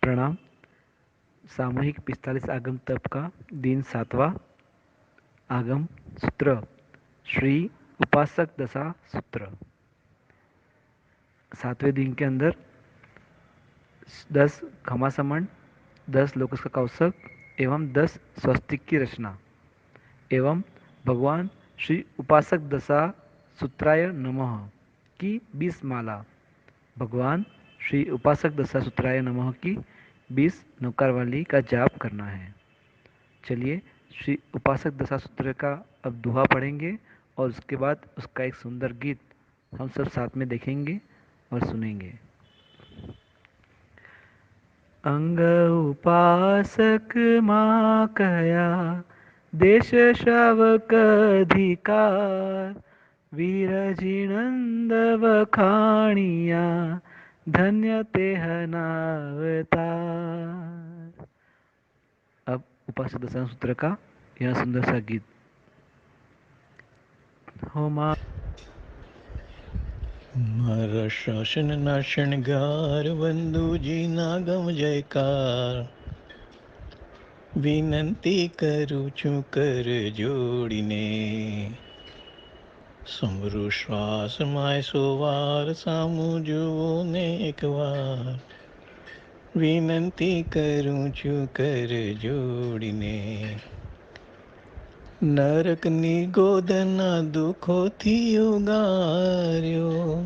प्रणाम। सामूहिक 45 आगम तप का दिन 7वां। आगम सूत्र श्री उपासक दशा सूत्र। 7वें दिन के अंदर 10 घमासमन, 10 लोकस का कौशक एवं 10 स्वस्तिक की रचना एवं भगवान श्री उपासक दशा सूत्राय नमः की 20 माला। भगवान श्री उपासक दशा सूत्राय नमः की 20 नौकार वाली का जाप करना है। चलिए श्री उपासक दशा सूत्र का अब दोहा पढ़ेंगे और उसके बाद उसका एक सुंदर गीत हम सब साथ में देखेंगे और सुनेंगे। अंग उपासक माँ कया देश श्रावक अधिकार, वीर जिनंद वखाणिया धन्य तेह नावतार। अब उपासक दशा सूत्र का यह सुंदर सा गीत। हो माँ मारा शासन ना शृंगार बंधु जी ना गम जयकार, विनंती करूँ છું कर जोड़ीने, સમરૂ શ્વાસ માય સોવાર સામું જુઓ ને એકવાર, વિનંતી કરું છું કર જોડીને. નરકની ગોદના દુઃખોથી ઉગાર્યો,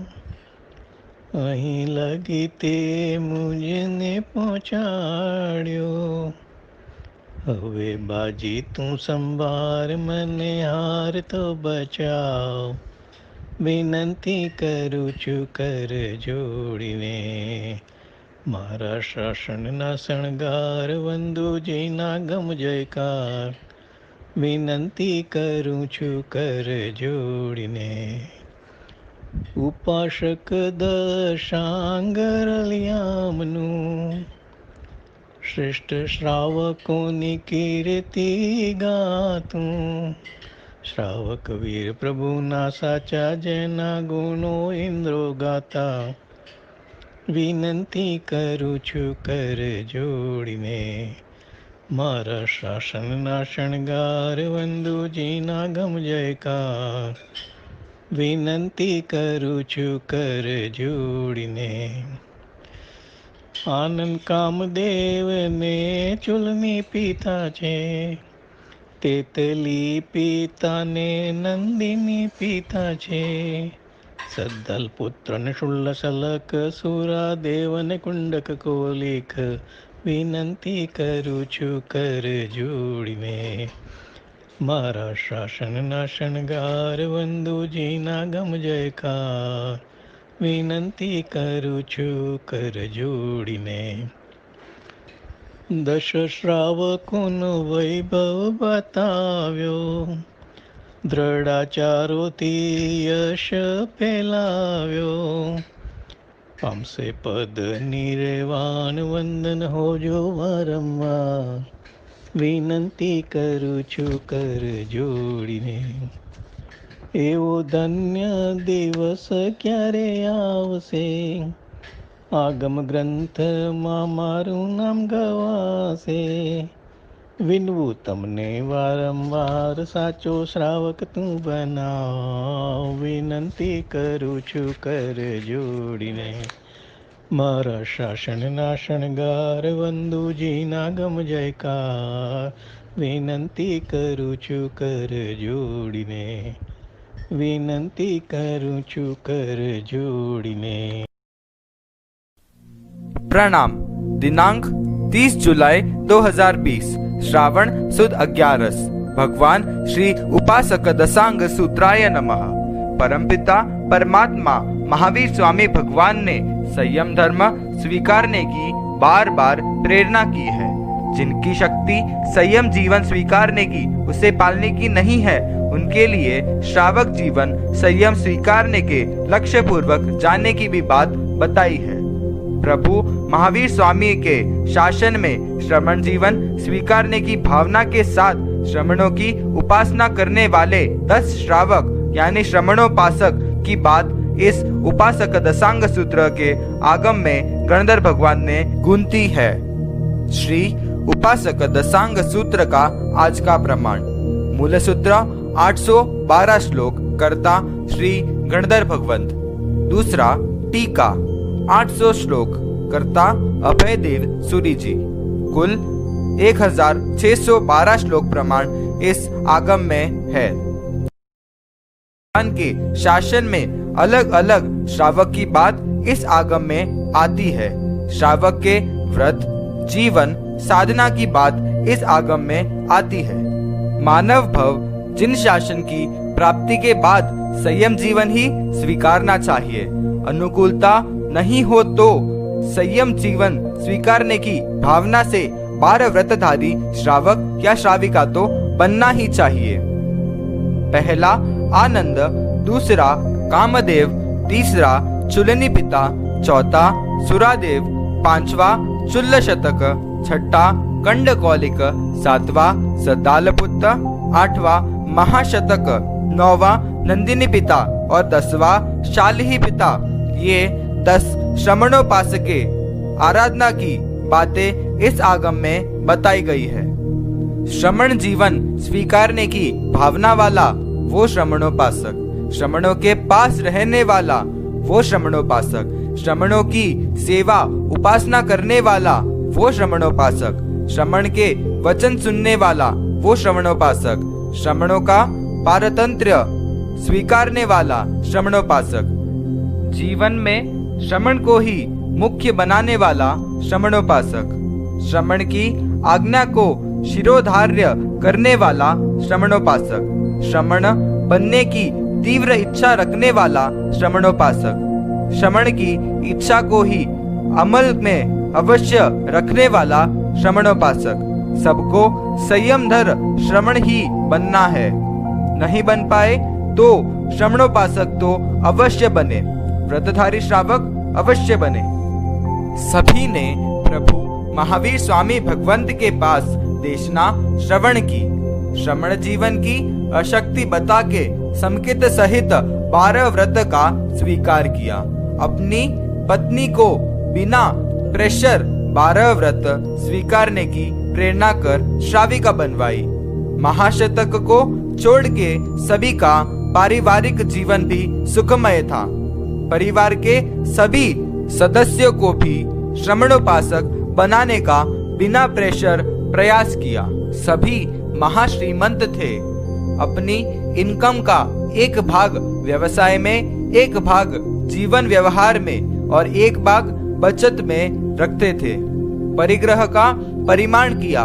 અહીં લગી તે મુજને પહોંચાડ્યો. હવે બાજી તું સંભાર મને હાર તો બચાવ, વિનંતી કરું છું કર જોડીને. મારા શાસનના શણગાર વંદુજીના ગમ જયકાર, વિનંતી કરું છું કર જોડીને. ઉપાસક દશાંગરલિયામનું, શ્રેષ્ઠ શ્રાવકોની કીર્તિ ગાતું. શ્રાવક વીર પ્રભુના સાચા જેના ગુણો ઇન્દ્રો ગાતા, વિનંતી કરું છું કર જોડીને. મારા શાસનના શણગાર વંદુજીના ગમ જયકાર, વિનંતી કરું છું કર જોડીને. આનંદ કામદેવને ચૂલની પિતા છે, તેતલી પિતાને નંદિની પિતા છે. સદ્દલ પુત્રને શુલ્લસલક સુરાદેવને કુંડક કોલિક, વિનંતી કરું છું કર જોડીને. મારા શાસનના શણગાર વંદુજીના ગમ જયકાર, વિનંતી કરું છું કર જોડીને. દશ શ્રાવકોનો વૈભવ બતાવ્યો, દ્રઢાચારોથી યશ ફેલાવ્યો. પામશે પદ નિર્વાણ વંદન હોજો વારંવાર, વિનંતી કરું છું કર જોડીને. એવો ધન્ય દિવસ ક્યારે આવશે, આગમ ગ્રંથમાં મારું નામ ગવાશે. વિનવું તમને વારંવાર સાચો શ્રાવક તું બનાવ, વિનંતી કરું છું કર જોડીને. મારા શાસનના શણગાર વંદુજીના ગમ જયકાર, વિનંતી કરું છું કર જોડીને. વિનંતી કરું છું કર જોડીને. प्रणाम। दिनांक 30 जुलाई 2020 श्रावण सुद 11। भगवान श्री उपासक दशांग सूत्राय नमः। परमपिता परमात्मा महावीर स्वामी भगवान ने संयम धर्म स्वीकारने की बार बार प्रेरणा की है। जिनकी शक्ति संयम जीवन स्वीकारने की उसे पालने की नहीं है, उनके लिए श्रावक जीवन संयम स्वीकारने के लक्ष्य पूर्वक जानने की भी बात बताई है। प्रभु महावीर स्वामी के शासन में श्रमण जीवन स्वीकारने की भावना के साथ श्रमणों की उपासना करने वाले 10 श्रावक यानी श्रमणोपासक की बात इस उपासक दशांग सूत्र के आगम में गणधर भगवान ने गुंती है। श्री उपासक दशांग सूत्र का आज का प्रमाण। मूल सूत्र 812 श्लोक, कर्ता श्री गणधर भगवंत। दूसरा टीका 800 श्लोक, कर्ता अभयदेव सूरी जी। कुल 1612 श्लोक प्रमाण इस आगम में है। भगवान के शासन में अलग अलग श्रावक की बात इस आगम में आती है। श्रावक के व्रत, जीवन, साधना की बात इस आगम में आती है। मानव भव जिन शासन की प्राप्ति के बाद संयम जीवन ही स्वीकारना चाहिए। अनुकूलता नहीं हो तो संयम जीवन स्वीकारने की भावना से 12 व्रतधारी श्रावक या श्राविका तो बनना ही चाहिए। पहला आनंद, दूसरा कामदेव, तीसरा चुलनी पिता, चौथा सुरादेव, पांचवा चुल्ल शतक, छठा कंडकौलिक, सातवां सदालपुत्र, आठवां महाशतक, नौवां नंदिनी पिता और 10वां शालिही पिता। ये 10 श्रमणोपासके आराधना की बातें इस आगम में बताई गई है। श्रमण जीवन स्वीकारने की भावना वाला वो श्रमणोपासक, श्रमणों के पास रहने वाला वो श्रमणोपासक, श्रमणों की सेवा उपासना करने वाला वो श्रमणोपासक, श्रमण के वचन सुनने वाला वो श्रमणोपासक, श्रमणों का पारतंत्र स्वीकारने वाला श्रमणोपासक, जीवन में श्रमण को ही मुख्य बनाने वाला श्रमणोपासक, श्रमण की आज्ञा को शिरोधार्य करने वाला श्रमणोपासक, श्रमण बनने की तीव्र इच्छा रखने वाला श्रमणोपासक, श्रमण की इच्छा को ही अमल में अवश्य रखने वाला श्रमणोपासक। सबको संयमधर श्रमण ही बनना है। नहीं बन पाए तो श्रमणोपासक तो अवश्य बने, व्रतधारी श्रावक अवश्य बने। सभी ने प्रभु महावीर स्वामी भगवंत के पास देशना श्रवण की। श्रमण जीवन की अशक्ति बता के समकित सहित 12 व्रत का स्वीकार किया। अपनी पत्नी को बिना प्रेशर 12 व्रत स्वीकारने की प्रेरणा कर श्राविका बनवाई। महाशतक को छोड़ के सभी का पारिवारिक जीवन भी सुखमय था। परिवार के सभी सदस्यों को भी श्रमणोपासक बनाने का बिना प्रेशर प्रयास किया। सभी महाश्रीमंत थे। अपनी इनकम का एक भाग व्यवसाय में, एक भाग जीवन व्यवहार में और एक भाग बचत में रखते थे। परिग्रह का परिमाण किया,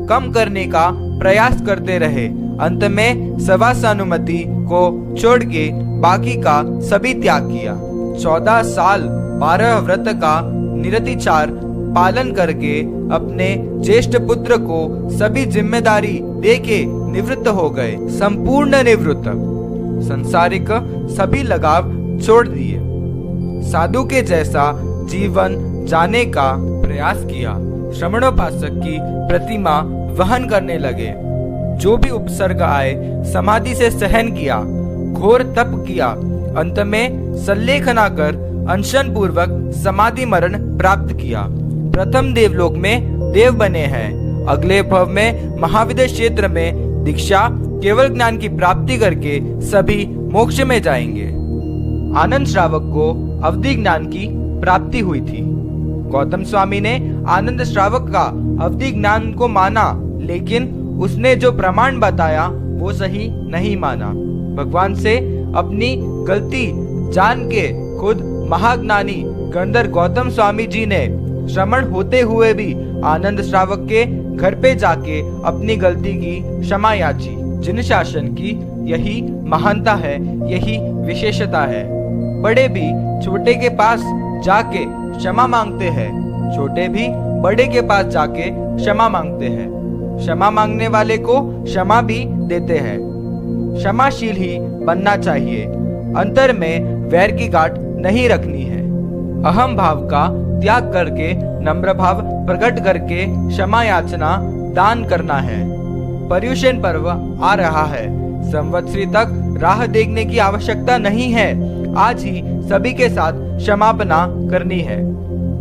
कम करने का प्रयास करते रहे। अंत में सवासानुमति को छोड़ के बाकी का सभी त्याग किया। 14 साल 12 व्रत का निरतिचार पालन करके अपने ज्येष्ठ पुत्र को सभी जिम्मेदारी देके निवृत्त हो गए। संपूर्ण निवृत्त, संसारिक सभी लगाव छोड़ दिए। साधु के जैसा जीवन जाने का प्रयास किया। श्रमणोपासक की प्रतिमा वहन करने लगे। जो भी उपसर्ग आए समाधि से सहन किया। घोर तप किया। अंत में सल्लेखना कर अनशन पूर्वक समाधि मरण प्राप्त किया। प्रथम देवलोक में देव बने हैं। अगले भव में महाविद्य क्षेत्र में दीक्षा केवल ज्ञान की प्राप्ति करके सभी मोक्ष में जाएंगे। आनंद श्रावक को अवधि ज्ञान की प्राप्ति हुई थी। गौतम स्वामी ने आनंद श्रावक का अवधि ज्ञान को माना, लेकिन उसने जो प्रमाण बताया वो सही नहीं माना। भगवान से अपनी गलती जान के खुद महाज्ञानी गणधर गौतम स्वामी जी ने श्रमण होते हुए भी आनंद श्रावक के घर पे जाके अपनी गलती की क्षमा याची। जिन शासन की यही महानता है, यही विशेषता है। बड़े भी छोटे के पास जाके क्षमा मांगते हैं, छोटे भी बड़े के पास जाके क्षमा मांगते हैं। क्षमा मांगने वाले को क्षमा भी देते हैं। क्षमाशील ही बनना चाहिए। अंतर में वैर की गांठ नहीं रखनी है। अहम भाव का त्याग करके नम्र भाव प्रकट करके क्षमा याचना दान करना है। पर्युषण पर्व आ रहा है। संवत्सरी तक राह देखने की आवश्यकता नहीं है। आज ही सभी के साथ क्षमापना करनी है।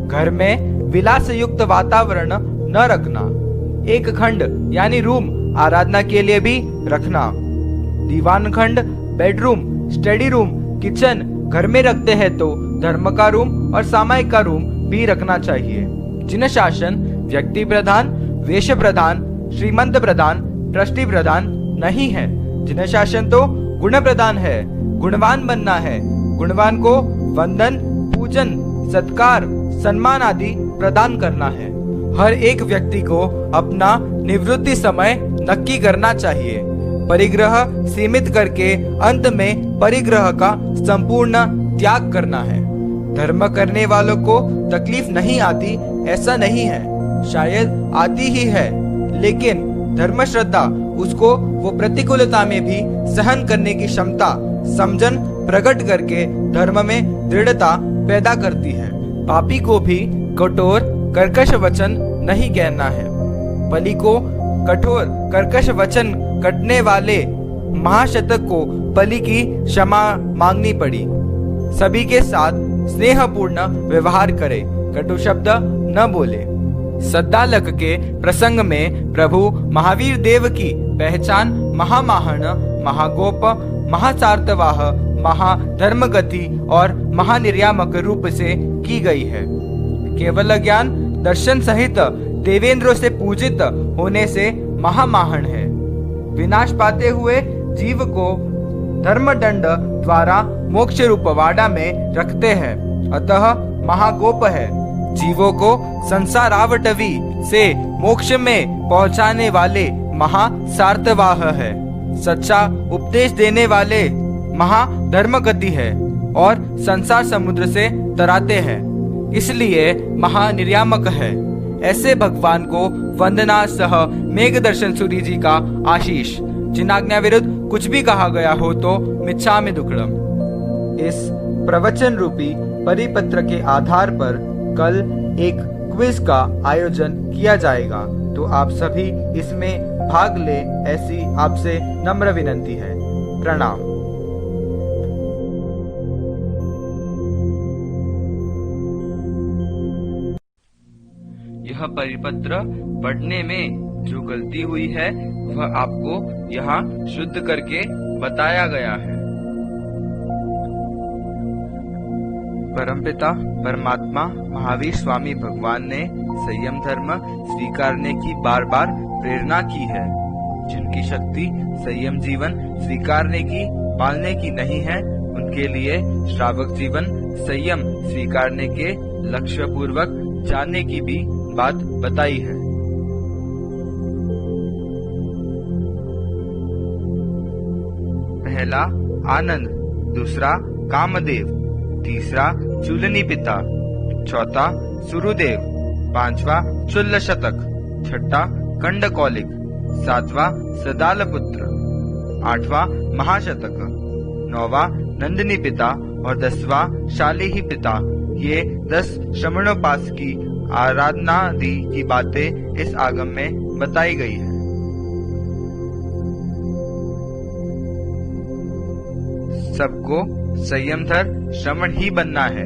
घर में विलास युक्त वातावरण न रखना। एक खंड यानी रूम आराधना के लिए भी रखना। दीवान खंड, बेडरूम, स्टडी रूम, किचन घर में रखते हैं तो धर्म का रूम और सामायिक का रूम भी रखना चाहिए। जिन शासन व्यक्ति प्रधान, वेश प्रधान, श्रीमंत प्रधान, ट्रस्टी प्रधान नहीं है। जिन शासन तो गुण प्रधान है। गुणवान बनना है। गुणवान को वंदन, पूजन, सत्कार, सम्मान आदि प्रदान करना है। हर एक व्यक्ति को अपना निवृत्ति समय नक्की करना चाहिए। परिग्रह सीमित करके अंत में परिग्रह का संपूर्ण त्याग करना है। धर्म करने वालों को तकलीफ नहीं आती ऐसा नहीं है, शायद आती ही है, लेकिन धर्म श्रद्धा उसको वो प्रतिकूलता में भी सहन करने की क्षमता, समझन प्रकट करके धर्म में दृढ़ता पैदा करती है। पापी को भी कठोर कर्कश वचन नहीं कहना है। बलि को कठोर कर्कश वचन कटने वाले महाशतक को बलि की क्षमा मांगनी पड़ी। सभी के साथ स्नेहपूर्ण व्यवहार करे, कटु शब्द न बोले। सद्दालक के प्रसंग में प्रभु महावीर देव की पहचान महामाहन, महागोप, महासार्थवाह, महाधर्मगति और महानिर्यामक रूप से की गई है। केवल ज्ञान दर्शन सहित देवेंद्रों से पूजित होने से महामाहन है। विनाश पाते हुए जीव को धर्मदंड द्वारा मोक्ष रूप वाड़ा में रखते हैं, अतः महागोप है। जीवों को संसारावटवी से मोक्ष में पहुंचाने वाले महासार्थवाह है। सच्चा उपदेश देने वाले महाधर्मगति है और संसार समुद्र से तराते हैं, इसलिए महानिर्यामक है। ऐसे भगवान को वंदना सह मेघ दर्शन सूर्य जी का आशीष। जिन आज्ञा विरुद्ध कुछ भी कहा गया हो तो मिच्छामि दुक्कडम। इस प्रवचन रूपी परिपत्र के आधार पर कल एक क्विज का आयोजन किया जाएगा, तो आप सभी इसमें भाग ले, ऐसी आपसे नम्र विनंती है। प्रणाम। यह परिपत्र पढ़ने में जो गलती हुई है वह आपको यहाँ शुद्ध करके बताया गया है। परमपिता परमात्मा महावीर स्वामी भगवान ने संयम धर्म स्वीकारने की बार बार प्रेरणा की है। जिनकी शक्ति संयम जीवन स्वीकारने की, पालने की नहीं है, उनके लिए श्रावक जीवन संयम स्वीकारने के लक्ष्य पूर्वक जानने की भी बात बताई है। पहला आनंद, दूसरा कामदेव, तीसरा चूलनी पिता, चौथा सुरुदेव, पांचवा चुल्ल शतक, छठा कंडकौलिक, सातवां सदालपुत्र, आठवां महाशतक, नौवां नंदिनी पिता और 10वां शालिही पिता। ये 10 श्रमणोपास की आराधना आदि की बातें इस आगम में बताई गई है। सबको संयमधर श्रमण ही बनना है,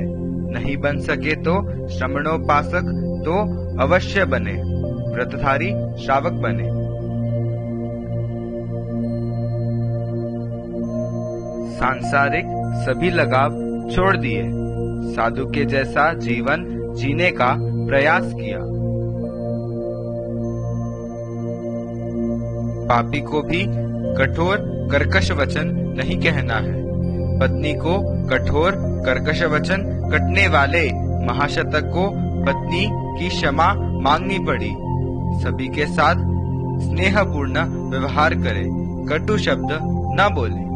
नहीं बन सके तो श्रमणोपासक तो अवश्य बने, व्रतधारी श्रावक बने। सांसारिक सभी लगाव छोड़ दिए, साधु के जैसा जीवन जीने का प्रयास किया। पापी को भी कठोर कर्कश वचन नहीं कहना है। पत्नी को कठोर कर्कश वचन कटने वाले महाशतक को पत्नी की क्षमा मांगनी पड़ी। सभी के साथ स्नेहपूर्ण व्यवहार करे, कटु शब्द न बोले।